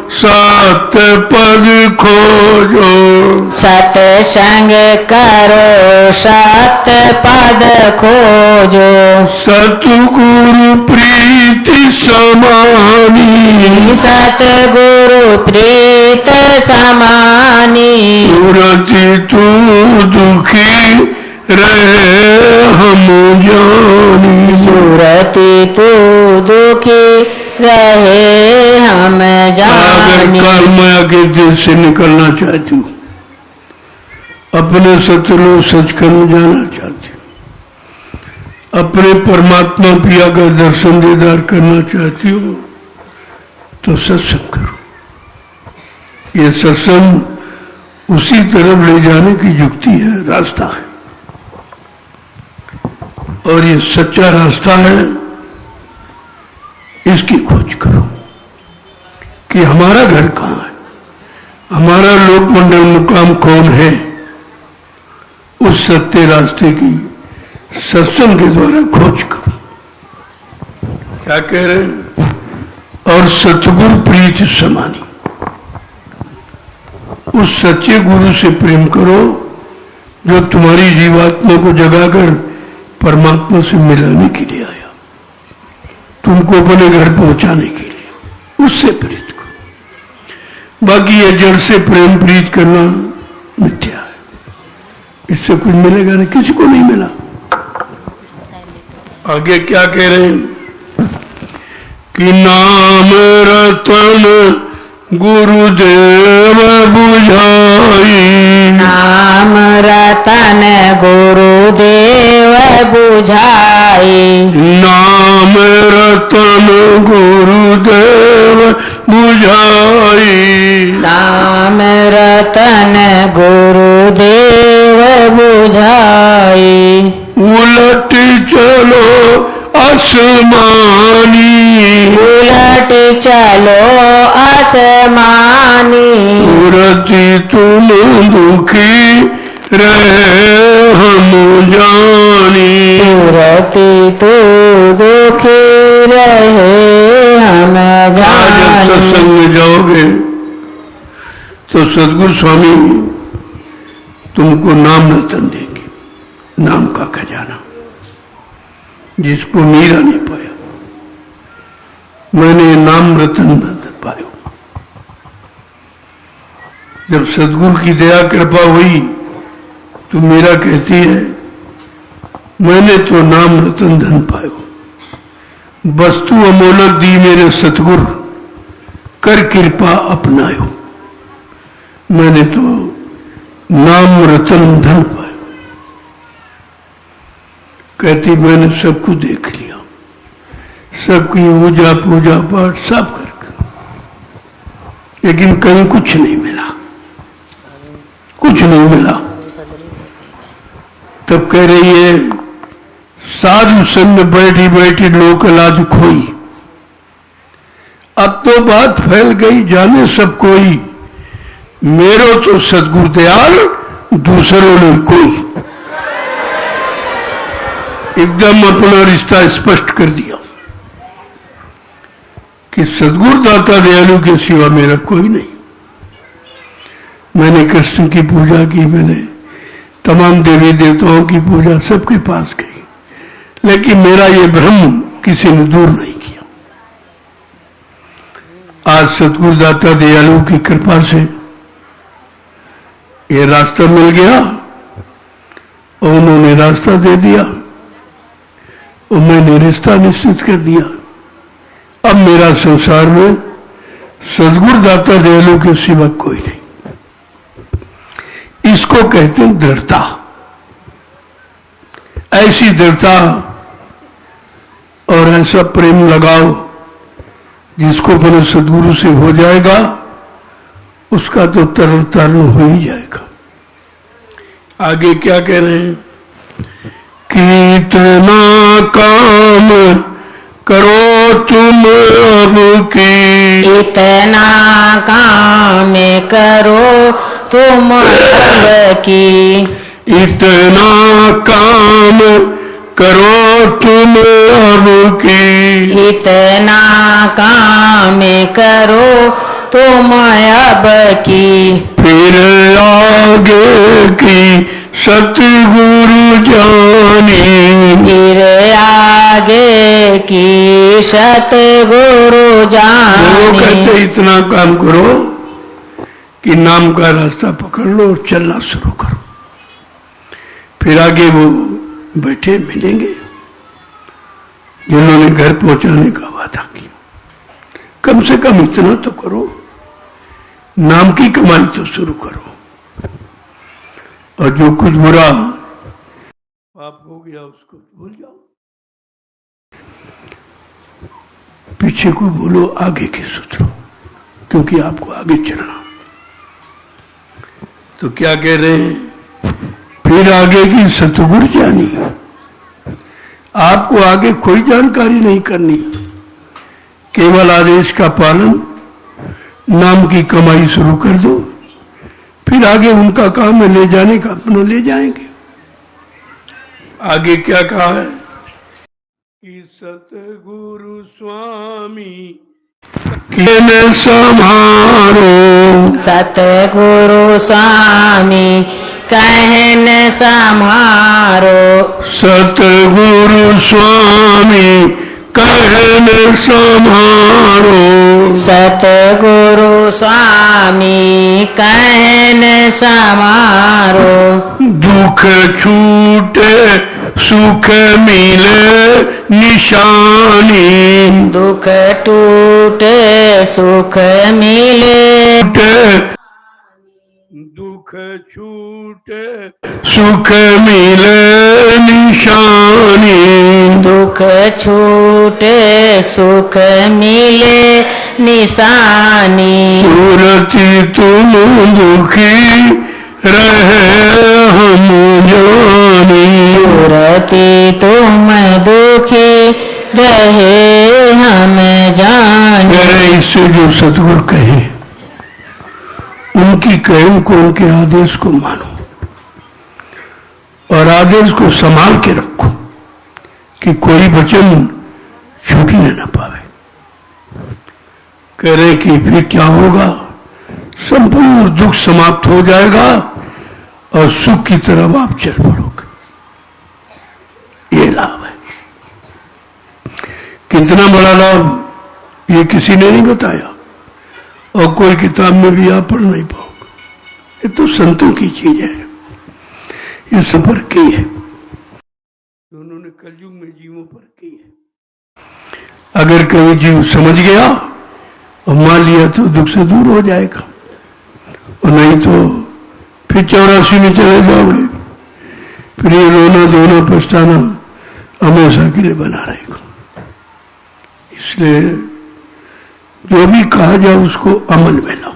सत्य पद खोजो, सत्संग करो सत्य पद खोजो, सतगुरु प्रीति समानी, सतगुरु प्रीत समानी, सुरति तू दुखी रहे हम जानी, सुरति तू दुखी रहे हम जानी। काल माया के दिल से निकलना चाहती हूँ, अपने सतलोक सचखंड जाना चाहती हूँ, अपने परमात्मा पिया का दर्शन दीदार करना चाहती हो तो सत्संग करो। ये सत्संग उसी तरफ ले जाने की युक्ति है, रास्ता है, और ये सच्चा रास्ता है, इसकी खोज करो कि हमारा घर कहाँ है, हमारा लोकमंडल मुकाम कौन है। उस सत्य रास्ते की सत्संग के द्वारा खोज करो। क्या कह रहे हैं? और सतगुरु प्रीति समानी, उस सच्चे गुरु से प्रेम करो जो तुम्हारी जीवात्मा को जगाकर परमात्मा से मिलाने के लिए आया, तुमको अपने घर पहुंचाने के लिए, उससे प्रीत करो। बाकी ये जड़ से प्रेम प्रीत करना मिथ्या है, इससे कुछ मिलेगा नहीं, किसी को नहीं मिला। आगे क्या कह रहे हैं कि नाम रतन गुरुदेव बुझाई, नाम रतन गुरुदेव बुझाई, नाम रतन गुरुदेव बुझाई, नाम रतन गुरुदेव बुझाई, उलट चलो आसमानी, उलट चलो आसमानी, सुरति तुम दुखी रहे हम जानी, सुरति तू दुखी रहे हम आज जानी। सत्संग में जाओगे तो सदगुरु स्वामी तुमको नाम रतन देंगे, नाम का खजाना जिसको मीरा नहीं पाया, मैंने नाम रतन पायो। जब सदगुरु की दया कृपा हुई तो मेरा कहती है, मैंने तो नाम रतन धन पायो, वस्तु अमोलक दी मेरे सतगुरु, कर कृपा अपनायो। मैंने तो नाम रतन धन पायो। कहती मैंने सबको देख लिया, सबकी पूजा पूजा पाठ सब करके, लेकिन कहीं कुछ नहीं मिला, कुछ नहीं मिला। तब कह रही है, साधु संग में बैठी बैठी लोक लाज खोई, अब तो बात फैल गई जाने सब कोई, मेरो तो सदगुरु दयाल दूसरों ने कोई। एकदम अपना रिश्ता स्पष्ट कर दिया कि सदगुरु दाता दयालु के सिवा मेरा कोई नहीं। मैंने कृष्ण की पूजा की, मैंने तमाम देवी देवताओं की पूजा सबके पास गई, लेकिन मेरा ये भ्रम किसी ने दूर नहीं किया। आज सतगुरु दाता दयालु की कृपा से ये रास्ता मिल गया और उन्होंने रास्ता दे दिया और मैंने रिश्ता निश्चित कर दिया। अब मेरा संसार में सतगुरु दाता दयालु के सिवा कोई नहीं। इसको कहते हैं दृढ़ता। ऐसी दृढ़ता और ऐसा प्रेम लगाओ जिसको अपने सदगुरु से हो जाएगा, उसका तो तरल तरण हो ही जाएगा। आगे क्या कह रहे हैं? कितना काम करो तुम अब की, इतना काम करो तुम अब की, इतना काम करो तुम अब की, इतना काम करो तुम अब की, फिर आगे की सतगुरु जानी, फिर आगे की सतगुरु वो जानी। कहते इतना काम करो कि नाम का रास्ता पकड़ लो और चलना शुरू करो। फिर आगे वो बैठे मिलेंगे जिन्होंने घर पहुंचाने का वादा किया। कम से कम इतना तो करो, नाम की कमाई तो शुरू करो, और जो कुछ बुरा पाप हो गया उसको भूल जाओ। पीछे को भूलो, आगे के सोचो, क्योंकि आपको आगे चलना। तो क्या कह रहे हैं? फिर आगे की सतगुरु जानी। आपको आगे कोई जानकारी नहीं करनी, केवल आदेश का पालन, नाम की कमाई शुरू कर दो। फिर आगे उनका काम है ले जाने का, अपना ले जाएंगे। आगे क्या कहा है कि सतगुरु स्वामी कहने समारो, सतगुरु स्वामी कहन समारो, सतगुरु स्वामी कहन समारो, सतगुरु स्वामी कहन समारो, दुख छूटे सुख मिले निशानी, दुख टूटे सुख मिले, दुख छूटे सुख मिले निशानी, दुख छूटे सुख मिले निशानी, सूरति तुम दुखी रहे हम जानी, सूरति तुम दुखी रहे हम जाने। इससे जो सतगुरु कहे उनकी कहन को, उनके आदेश को मानो और आदेश को संभाल के रखो कि कोई वचन छूटने न पावे। कह रहे कि फिर क्या होगा? संपूर्ण दुख समाप्त हो जाएगा और सुख की तरफ आप चल पड़ोगे। ये लाभ है। कितना बड़ा लाभ ये किसी ने नहीं बताया और कोई किताब में भी आप पढ़ नहीं पाओगे। ये तो संतों की चीज है, ये सफर की है, उन्होंने कलयुग में जीवों पर की है। अगर कोई जीव समझ गया और मान लिया तो दुख से दूर हो जाएगा, और नहीं तो फिर 84 में चले जाओगे, फिर ये रोना धोना पछताना हमेशा के लिए बना रहेगा। इसलिए जो भी कहा जाए उसको अमल में लाओ।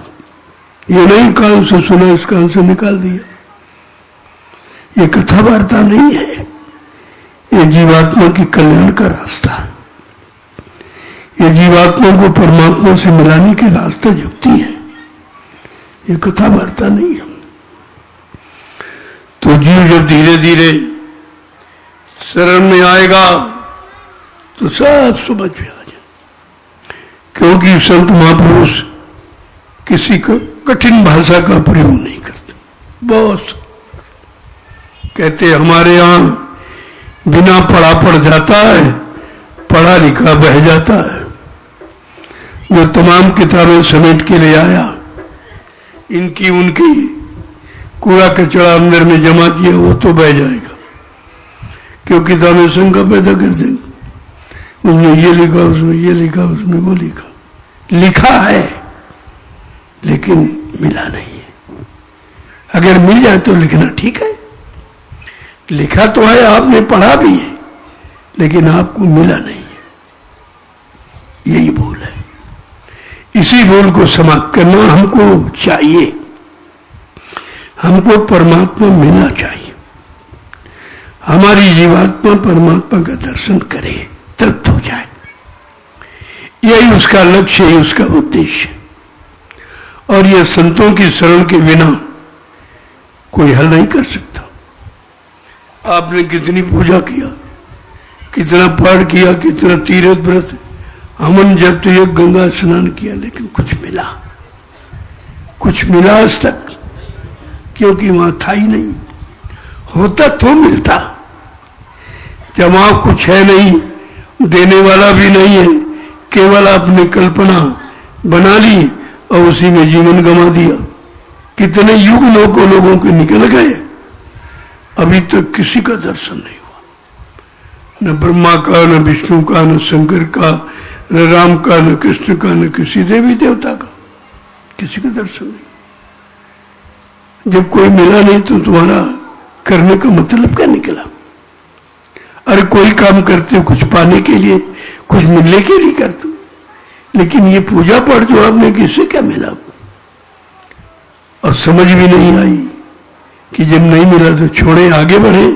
ये नहीं कान से सुना इस कान से निकाल दिया, ये कथा वार्ता नहीं है, ये जीवात्मा की कल्याण का रास्ता है, ये जीवात्मा को परमात्मा से मिलाने के रास्ते जुगती है, ये कथा वार्ता नहीं है। तो जीव जब धीरे धीरे शरण में आएगा तो सब समझ में आ जाए, क्योंकि संत महापुरुष किसी को कठिन भाषा का प्रयोग नहीं करते। बहुत कहते हमारे यहां बिना पढ़ा पढ़ जाता है, पढ़ा लिखा बह जाता है। जो तमाम किताबें समेट के ले आया, इनकी उनकी कूड़ा कचरा अंदर में जमा किया, वो तो बह जाएगा, क्योंकि किताबें शंका पैदा कर देंगे। उसमें ये लिखा, उसमें ये लिखा, उसमें वो लिखा, लिखा है लेकिन मिला नहीं है। अगर मिल जाए तो लिखना ठीक है, लिखा तो है, आपने पढ़ा भी है, लेकिन आपको मिला नहीं है, यही भूल है। इसी भूल को समाप्त करना हमको चाहिए। हमको परमात्मा मिलना चाहिए, हमारी जीवात्मा परमात्मा का दर्शन करे, तृप्त हो जाए, यही उसका लक्ष्य है, उसका उद्देश्य। और यह संतों की शरण के बिना कोई हल नहीं कर सकता। आपने कितनी पूजा किया, कितना पाठ किया, कितना तीर्थ व्रत, हमन जब तो ये गंगा स्नान किया, लेकिन कुछ मिला आज तक, क्योंकि वहां था ही नहीं। होता तो मिलता, जब वहां कुछ है नहीं, देने वाला भी नहीं है, केवल आपने कल्पना बना ली और उसी में जीवन गंवा दिया। कितने युग लोगों के निकल गए, अभी तक किसी का दर्शन नहीं हुआ, न ब्रह्मा का, न विष्णु का, न शंकर का, न राम का, न कृष्ण का, न किसी देवी देवता का, किसी का दर्शन नहीं। जब कोई मिला नहीं तो तुम्हारा करने का मतलब क्या निकला? अरे कोई काम करते हो कुछ पाने के लिए, कुछ मिलने के लिए करते हो, लेकिन ये पूजा पाठ जो आपने, किससे क्या मिला? और समझ भी नहीं आई कि जब नहीं मिला तो छोड़े, आगे बढ़े,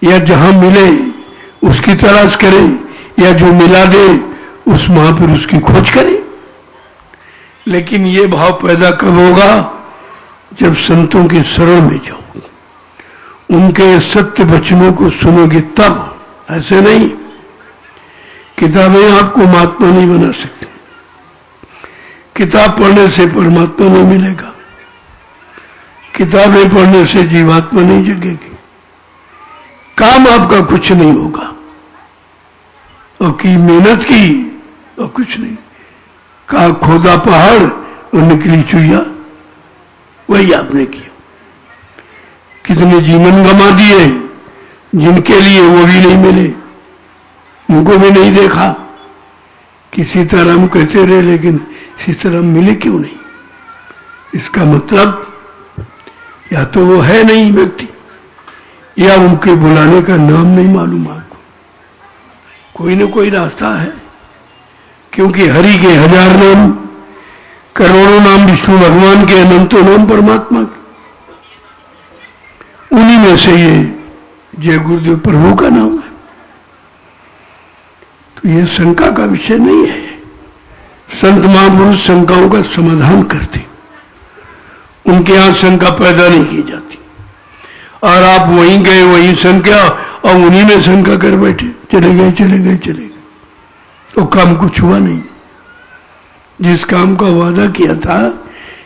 या जहां मिले उसकी तलाश करें, या जो मिला दे उस महापुरुष की खोज करें। लेकिन ये भाव पैदा कब होगा? जब संतों के शरण में जाओ, उनके सत्य वचनों को सुनोगे तब। ऐसे नहीं, किताबें आपको महात्मा नहीं बना सकती, किताब पढ़ने से परमात्मा नहीं मिलेगा, किताबें पढ़ने से जीवात्मा नहीं जगेगी, काम आपका कुछ नहीं होगा, और की मेहनत की और कुछ नहीं। कहा खोदा पहाड़ और निकली चुईया, वही आपने किया। कितने जीवन गंवा दिए जिनके लिए वो भी नहीं मिले, उनको भी नहीं देखा कि सीताराम कहते रहे, लेकिन सीताराम मिले क्यों नहीं? इसका मतलब या तो वो है नहीं व्यक्ति, या उनके बुलाने का नाम नहीं मालूम आपको। कोई न कोई रास्ता है, क्योंकि हरि के 1000 नाम, करोड़ों नाम विष्णु भगवान के, अनंतों नाम परमात्मा के, उन्हीं में से ये जय गुरुदेव प्रभु का नाम है। तो ये शंका का विषय नहीं है। संत महापुरुष शंकाओं का समाधान करते, उनके यहां शंका पैदा नहीं की जाती। और आप वहीं गए, वहीं शंका, और उन्हीं में शंका कर बैठे, चले गए चले गए चले गए, तो काम कुछ हुआ नहीं। जिस काम का वादा किया था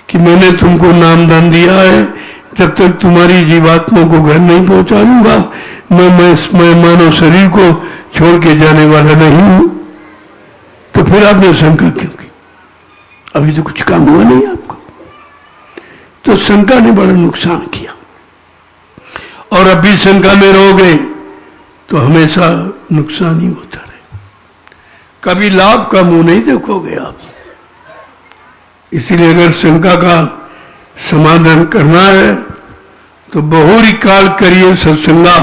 कि मैंने तुमको नाम दान दिया है, जब तक तुम्हारी जीवात्मा को घर नहीं पहुंचा लूंगा, मैं मानव शरीर को छोड़ के जाने वाला नहीं हूं, तो फिर आपने शंका क्यों की? अभी तो कुछ काम हुआ नहीं आपको। तो शंका ने बड़ा नुकसान किया। और अब भी शंका में रहोगे तो हमेशा नुकसान ही होता रहे, कभी लाभ का मुंह नहीं देखोगे आप। इसलिए अगर शंका का समाधान करना है तो बहुरी काल करिए सत्संगा,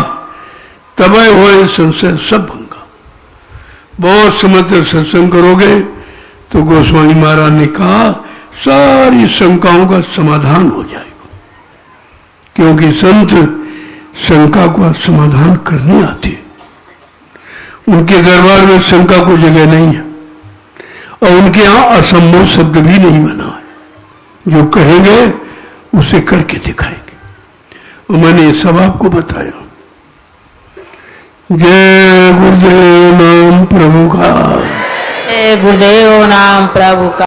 तबे होए संशय सब भंगा। बहुत समय तक सत्संग करोगे तो गोस्वामी महाराज ने कहा सारी शंकाओं का समाधान हो जाएगा, क्योंकि संत शंका का समाधान करने आते हैं। उनके दरबार में शंका को जगह नहीं है और उनके यहां असंभव शब्द भी नहीं बना है। जो कहेंगे उसे करके दिखाएंगे, और मैंने ये सब आपको बताया। जय गुरुदेव नाम प्रभु का। जय गुरुदेव नाम प्रभु का।